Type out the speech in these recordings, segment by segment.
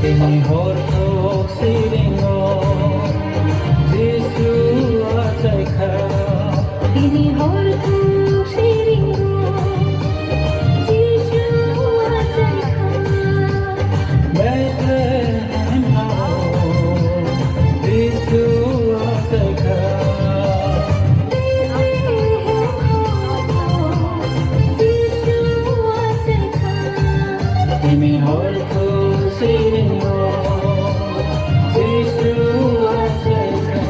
Ini hortok siringo Jisu ajaika Ini hortok siringo Jisu ajaika Bethlehem nao Jisu ajaika Ini hortok siringo Jisu ajaika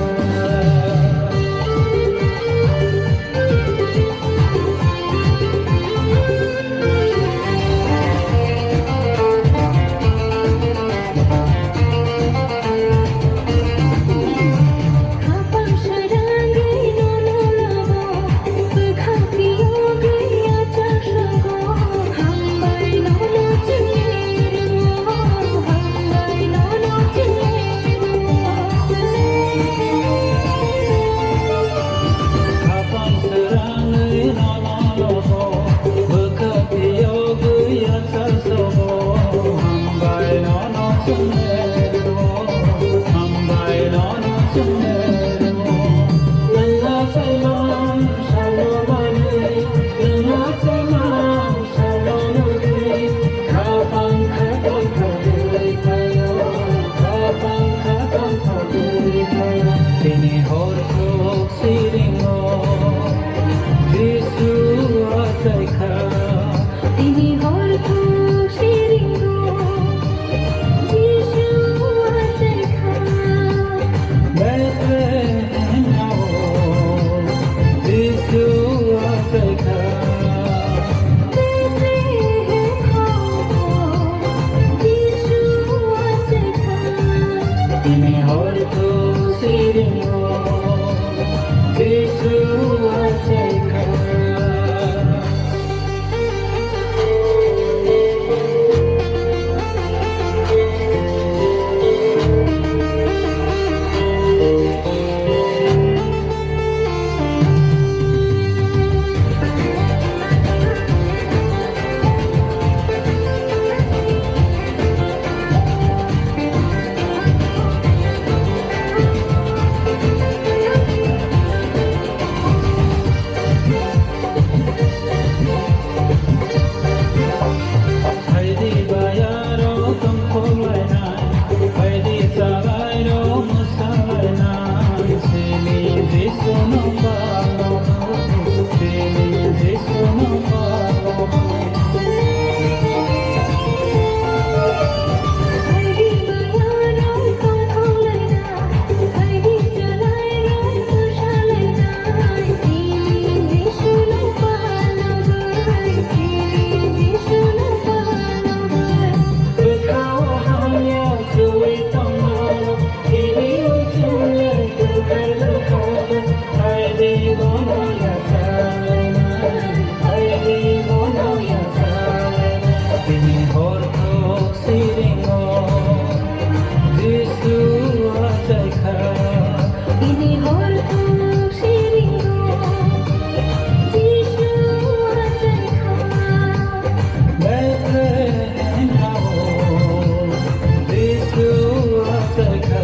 Ini hortok siringo Jisu ajaika Ini hortok siringo Jisu ajaika Bethlehem nao Jisu ajaika Bethlehem nao Jisu ajaika Ini hortok siringo Jisu ajaika Ini hortok siringo Jisu ajaika Bethlehem nao Jisu ajaika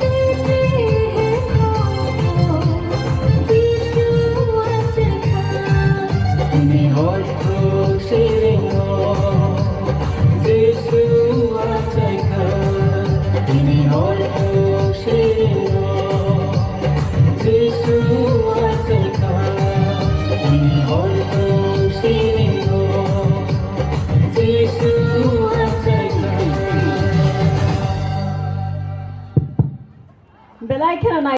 Bethlehem nao Jisu ajaika Ini hortok siringo Jisu ajaika Ini hortok siringo Jisu ajaika Ini hortok siringo Jisu ajaika Belai kana